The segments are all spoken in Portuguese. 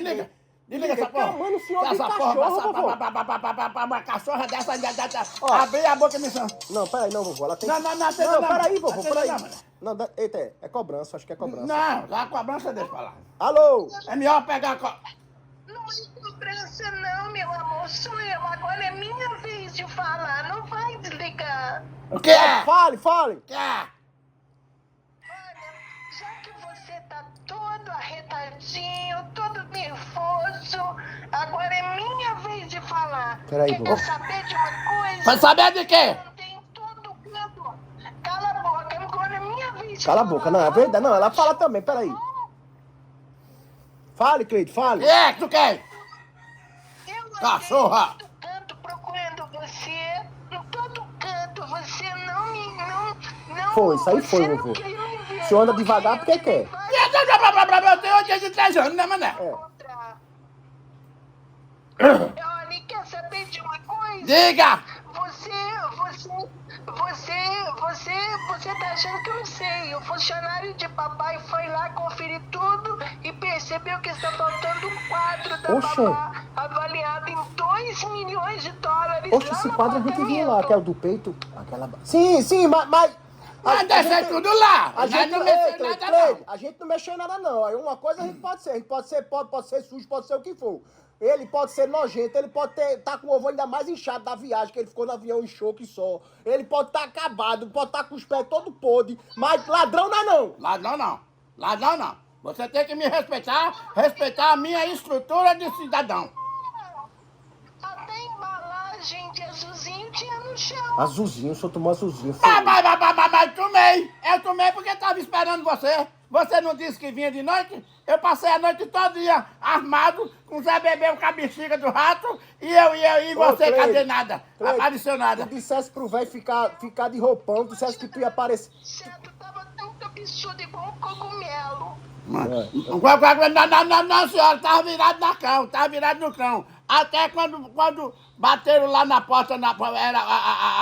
Desliga. Desliga essa porra. Mano, o senhor de Essa cachorro, vovô. uma cachorra dessa, Ó. abrir a boca e me chama. Não, peraí, não, vovô. Ela tem Não, peraí, vovô, peraí. Não, Não, eita, é cobrança, acho que é cobrança. não, a cobrança deixa pra lá. Alô? É melhor pegar a Não é cobrança não, meu amor, sou eu. Agora é minha vez de falar, não vai desligar. O que é? Fale. O que é? Olha, já que você tá todo arretadinho, todo nervoso, agora é minha vez de falar. Peraí, Quer saber de uma coisa? Vai saber de quê? Tem todo canto. Cala a boca, agora é minha vez de Cala a falar. boca, não, é verdade. Não, ela fala também, peraí. Fale, Cleide, O fale. que é que tu quer? Eu andei Cachorra! em todo canto procurando você. Em todo canto, você não me... Não, Foi, isso aí você foi, não vovô. queria me ver. O senhor anda Eu devagar queria porque te quer. levar Eu tenho 83 anos, né, mané? encontrar. Olha, quer saber de uma coisa? Diga! Você tá achando que eu não sei. O funcionário de papai foi lá conferir tudo e percebeu que está faltando um quadro da Oxe. babá avaliado em 2 milhões de dólares. Oxe, lá esse no quadro a gente viu lá, apartamento. que é o do peito. Aquela... Sim, mas... Mas deixa tudo lá! A gente não não, mexeu ei, nada, Cleide, não! a gente não mexeu em nada, não. Aí uma coisa a gente pode ser. A gente pode ser sujo, pode ser o que for. Ele pode ser nojento, ele pode tá com o ovo ainda mais inchado da viagem, que ele ficou no avião em choque só. Ele pode estar acabado, pode estar com os pés todo podre, mas ladrão não é não. Ladrão não! Ladrão não! Você tem que me respeitar a minha estrutura de cidadão! Até embalagem de azulzinho tinha no chão. Azulzinho, o senhor tomou azulzinho. Mas tomei! Eu tomei porque estava esperando você! Você não disse que vinha de noite? Eu passei a noite todo dia armado, com o Zé Bebê, com a bexiga do rato, e você, Cleide, cadê nada? Cleide, Apareceu nada. Tu dissesse pro velho ficar de roupão, tu dissesse que tu ia aparecer. Certo, tava tão cabeçudo igual um cogumelo. Não, senhora, tava virado na cão, tava virado no cão. Até quando bateram lá na porta, era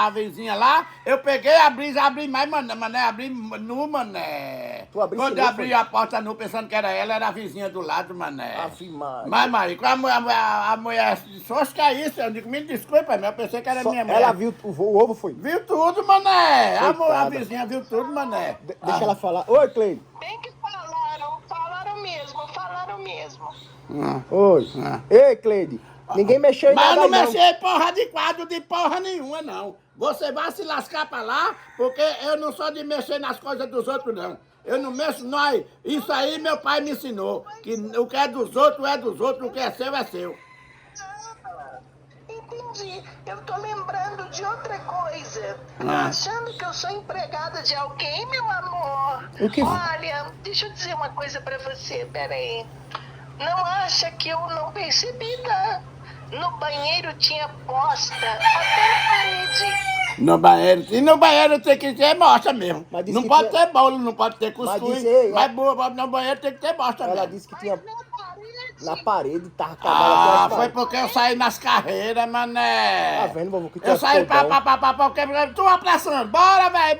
a vizinha lá, eu peguei, abri mais, mané, abri nu, mané. Tu abriste Quando nu, eu abri foi? a porta nu, pensando que era ela, era a vizinha do lado, mané. Ave Maria. Mas, Marico, a mulher disse, oxe, que é isso? Eu digo, me desculpa, mas eu pensei que era minha mulher. Ela viu o ovo, foi? Viu tudo, mané. A Coitada. vizinha viu tudo, mané. Deixa ela falar. Oi, Cleide. Bem que falaram mesmo. Oi. Ei, Cleide. Ninguém mexeu em Mas eu nada não aí, mexi em porra de quadro de porra nenhuma, não. Você vai se lascar pra lá, porque eu não sou de mexer nas coisas dos outros, não. Eu não mexo, nós. Isso aí meu pai me ensinou. Que o que é dos outros, o que é seu, é seu. Entendi. Eu tô lembrando de outra coisa. Ah. Achando que eu sou empregada de alguém, meu amor. O que? Olha, deixa eu dizer uma coisa pra você, peraí. Não acha que eu não percebi, tá? No banheiro tinha bosta até na parede. No banheiro. E no banheiro tem que ter bosta mesmo. Mas disse Não que pode tinha- ter bolo, não pode ter Mas cuscuz. disse, Mas no banheiro tem que ter bosta Ela mesmo. disse que tinha Na parede? na parede, tava acabada. Foi porque eu saí nas carreiras, mané. Tá vendo, vovô, que tu é Eu saí podão. porque tu apressando. Bora, velho,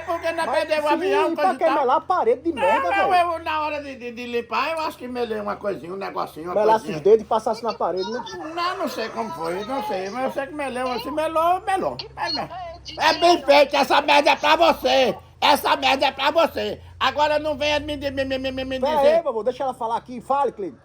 porque não perdeu o avião, pra coisa que e tal. melar a parede de merda, velho? Eu, na hora de limpar, eu acho que melei uma coisinha, um negocinho, uma Melasse coisinha. os dedos e passasse na parede, né? Não sei como foi, não sei, mas eu sei que melou, se melou. É bem feito, essa merda é pra você. Essa merda é pra você. Agora não venha me Pera aí, dizer. vovô, deixa ela falar aqui. Fale, Cleide.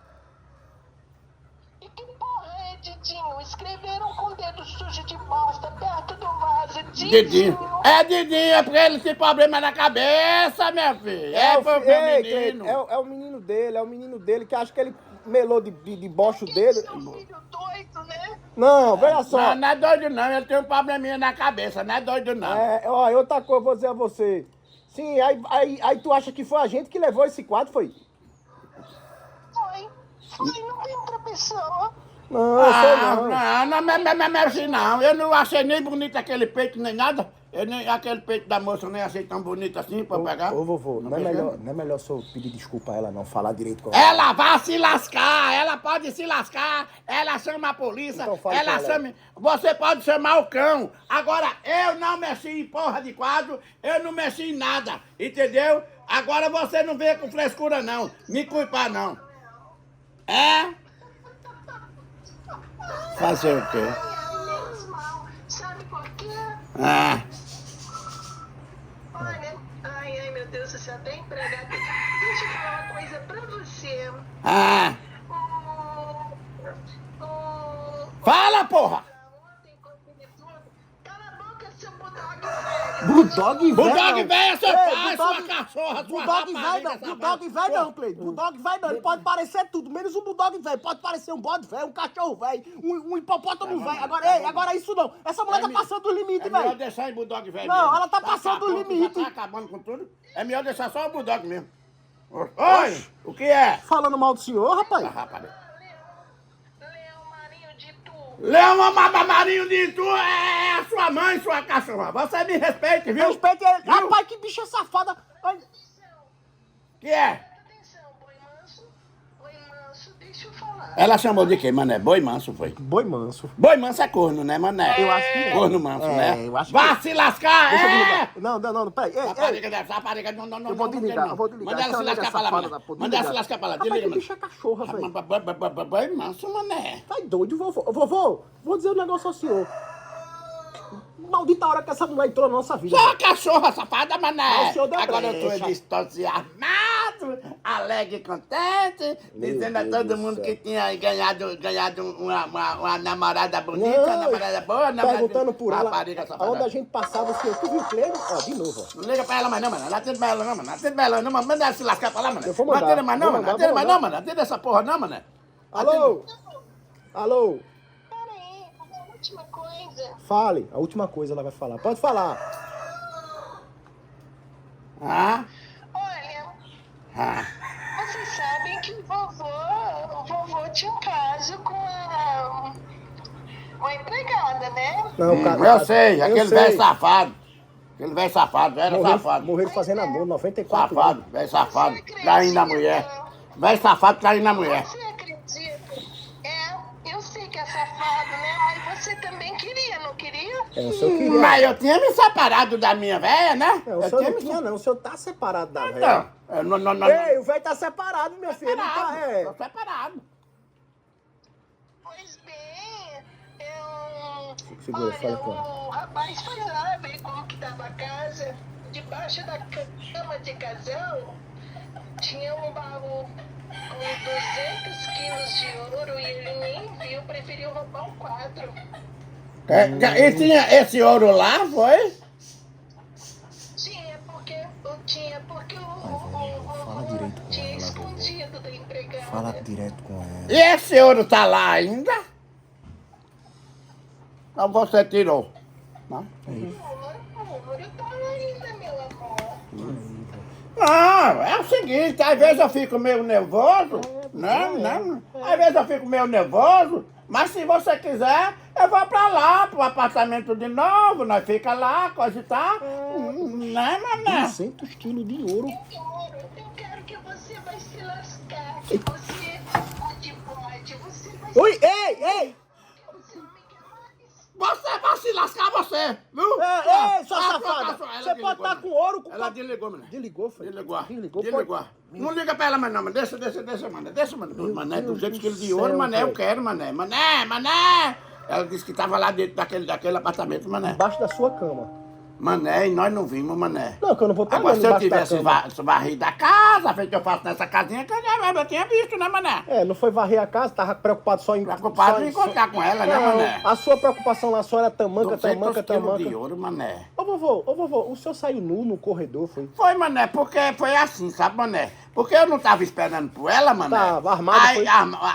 E que porra é, Didinho? Escreveram com o dedo sujo de bosta perto do vaso. Didinho. É Didinho, é porque ele tem problema na cabeça, minha filha. É pro meu Ei, menino. Cleide, é o menino dele que acha que ele melou de bosta o dedo. Seu filho doido, né? Não, veja só. Não é doido não, ele tem um probleminha na cabeça, não é doido não. Ó, outra coisa eu vou dizer a você. Sim, aí tu acha que foi a gente que levou esse quadro, foi? Foi, não tem outra pessoa. Não, sei não. Não mexe não. Eu não achei nem bonito aquele peito, nem nada. Aquele peito da moça eu nem achei tão bonito assim pra pegar. Ô, vovô, não é percebe? melhor só pedir desculpa a ela não, falar direito com Ela vai se lascar, ela pode se lascar, ela chama a polícia, Então fale ela com ela. chama. Você pode chamar o cão. Agora, eu não mexi em porra de quadro, eu não mexi em nada, entendeu? Agora você não vem com frescura não, me culpar não. É? Fazer o quê? Menos mal. Sabe por quê? Ah, Olha, ai, meu Deus, você é bem empregado. Deixa eu falar uma coisa pra você. ah. Fala, porra! Ontem, quando ele falou, cala a boca, seu bulldog velho. Bulldog Bulldog velho é seu Ei, pai, Bulldog- sua cachorra, sua Bulldog velho rapariga, não, essa Bulldog velho não, Cleiton. Bulldog velho não, ele pode parecer tudo, menos um Bulldog velho. Pode parecer um bode velho, um cachorro velho, um hipopótamo velho. Agora, ei, agora isso não. Essa mulher tá passando dos limites, É melhor velho. deixar em Bulldog velho Não, mesmo. ela tá passando do acabando, limite. já tá acabando com tudo. É melhor deixar só o Bulldog mesmo. Oi, o que é? Falando mal do senhor, rapaz. Ah, rapaz. Leão Marinho de Tu. Leão Marinho de Tu é a sua mãe, sua cachorra. Você me respeite, viu? Respeite ele. Viu? Rapaz, que bicha safada. Ai, Que é? Atenção, boi manso, deixa eu falar. Ela chamou de quê, mané? Boi manso, foi. Boi manso. Boi manso é corno, né, mané? Eu acho que é. Corno manso, É, né? eu acho que Vá é. se lascar, Deixa eu é! desligar. Não, peraí. Ei, Rapariga, não. Eu vou desligar, eu vou desligar. Manda ela Essa se lascar nega pra lá, safada mané. da porra, Manda ela se desligar. lascar pra lá, Rapaz, desliga, que mané. bicha cachorra, velho. Boi manso, mané. Tá doido, vovô. Vovô, vou dizer um negócio ao senhor. Maldita hora que essa mulher entrou na nossa vida. Só cachorra safada, mané. Mas o senhor deu Agora eu brecha. tô entusiasmado, alegre e contente, Meu dizendo a Deus todo do mundo céu. que tinha ganhado uma namorada bonita, uma namorada boa, Perguntando por ela, rapariga safada. aonde a gente passava, o senhor, tu viu o Cleiton? Ó, de novo, ó. Não liga pra ela mais não, mano. Não atende pra ela não, mano. Não atende pra ela não, mano. Manda ela se lascar pra lá, mano. Eu vou Não mandar, atende mais não, vou mano. mandar, Atende vou mais mandar. não, mano. Atende essa porra não, mano. Alô? Alô? Peraí, uma última coisa. Fale, a última coisa ela vai falar. Pode falar. Ah? Olha, Ah. vocês sabem que o vovô tinha um caso com a empregada, né? Não, Eu sei, aquele velho safado. Aquele velho safado, era safado. Morreram fazendo amor, 94 Safado, velho safado. Traindo a mulher. Velho safado traindo a mulher. Você acredita? Eu sei que é safado, né? Mas você também queria, não queria? É, o senhor queria. Mas eu tinha me separado da minha velha, né? É, o Eu senhor tinha não me tinha, não. O senhor tá separado da velha. Então, eu não. Ei, o velho tá separado, minha filha. Ele tá, Separado, tô separado. Pois bem, eu... Segura, fala Olha, com ela. o rapaz foi lá ver como que tava a casa. Debaixo da cama de casal tinha um baú com 200 quilos de ouro e ele nem viu, preferiu roubar um quadro. E tinha esse ouro lá, foi? Tinha porque fala o direito com tinha ela, escondido da empregada. Fala direto com ela. E esse ouro tá lá ainda? Então você tirou. Não? O ouro tá lá ainda, meu amor. Não, é o seguinte, às vezes eu fico meio nervoso. Não. Às vezes eu fico meio nervoso, mas se você quiser, eu vou pra lá, pro apartamento de novo, nós fica lá, coisa e tal. Né, mané? 200 quilos de ouro. Eu quero que você vai se lascar. Que você pode, você vai se Oi, ei! você não me quer mais. Você vai se lascar, você, viu? Ei, sua Ah, safada! ela Você desligou, pode estar né? com ouro, com Ela desligou, mané. Desligou, foi? Desligou. Desligou. Pode- Não liga pra ela mais não, mano. Deixa, mano. Deixa, mano. Meu Mané, Deus 200 do quilos de céu, ouro, mané, eu velho. quero, mané. Mané! Ela disse que tava lá dentro daquele apartamento, mané. Embaixo da sua cama. Mané, e nós não vimos, mané. Não, que eu não vou estar Agora, olhando se eu embaixo da tivesse cama. varrido a casa, feito que eu faço nessa casinha, que eu tinha visto, né, mané? É, não foi varrer a casa, tava preocupado só em... Preocupado só em encontrar com ela, né, Não, mané? a sua preocupação lá só era tamanca. 200 quilos de ouro, mané. Ô, vovô, o senhor saiu nu no corredor, foi? Foi, mané, porque foi assim, sabe, mané? Porque eu não tava esperando por ela, mané. Tava, armado, aí, foi?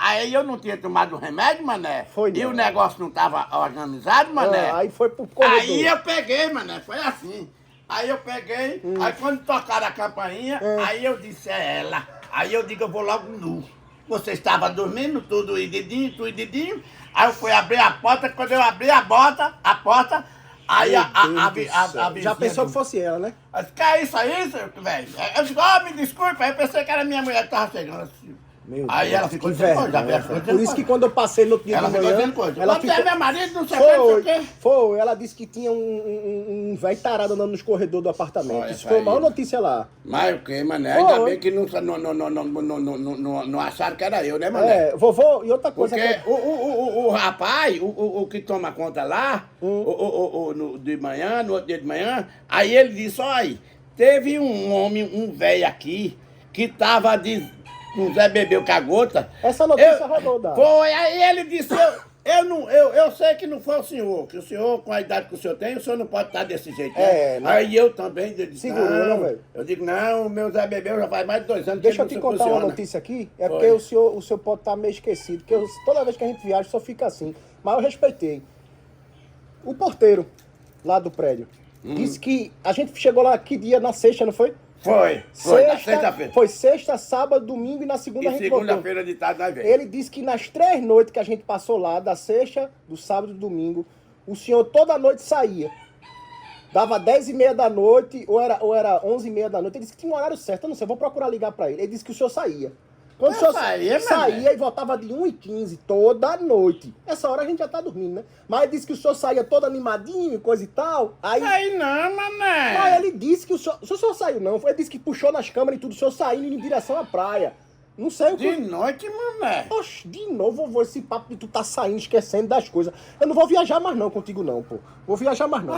aí eu não tinha tomado o remédio, mané. Foi, E não. o negócio não tava organizado, mané. Ah, aí foi pro corredor. Aí eu peguei, mané, foi assim. Aí eu peguei, aí quando tocaram a campainha, aí eu disse a ela. Aí eu digo, eu vou logo nu. Você estava dormindo, tudo ididinho. Aí eu fui abrir a porta, quando eu abri a porta, aí Meu a Deus do céu. vizinha Já pensou que disse, fosse ela, né? que é isso aí, seu velho? Eu disse, me desculpa, aí eu pensei que era minha mulher que tava chegando assim. Meu Aí Deus, ela ficou que dizendo coisa, vergonha. ela ficou Por dizendo isso que coisa. quando eu passei no outro dia Ela de ficou manhã, dizendo coisa. ela Quando você é ficou... meu marido, não sei o que, não sei o quê. Foi, ela disse que tinha um velho tarado andando nos corredores do apartamento. Olha, Isso foi a maior aí. notícia lá. Mas o que, mané? Ainda Foi. bem que não acharam que era eu, né, mané? É, vovô, e outra coisa Porque que... o rapaz, o que toma conta lá, de manhã, no outro dia de manhã, aí ele disse, olha, teve um homem, um velho aqui, que tava com Zé Bebeu com a gota. Essa notícia rodou, Dá. Foi, aí ele disse, eu sei que não foi o senhor, que o senhor, com a idade que o senhor tem, o senhor não pode estar desse jeito, né? É, né? Aí eu também disse, Segurou, não, né, velho? eu digo, não, o meu Zé Bebeu já faz mais de 2 anos Deixa eu que te ele não contar uma funciona. notícia aqui. É Foi. porque o senhor pode estar meio esquecido. Porque toda vez que a gente viaja, só fica assim. Mas eu respeitei. O porteiro lá do prédio disse que a gente chegou lá que dia? Na sexta, não foi? Foi, na sexta-feira. Foi sexta, sábado, domingo e na segunda a E gente voltou. segunda-feira de tarde nós vemos. Ele disse que nas 3 noites que a gente passou lá, da sexta, do sábado e do domingo, o senhor toda noite saía. Dava 10h30 da noite, ou era 11h30 da noite. Ele disse que tinha um horário certo, eu não sei, vou procurar ligar pra ele. Ele disse que o senhor saía. Quando o senhor saía e voltava de 1h15 toda noite. Essa hora a gente já tá dormindo, né? Mas ele disse que o senhor saía todo animadinho e coisa e tal. Aí não, mané. Aí ele disse que o senhor saiu não. Ele disse que puxou nas câmeras e tudo, o senhor saindo em direção à praia. Não sei o que... De noite, mané. Oxe, de novo, vovô, esse papo de tu tá saindo, esquecendo das coisas. Eu não vou viajar mais não contigo não, pô. Vou viajar mais não.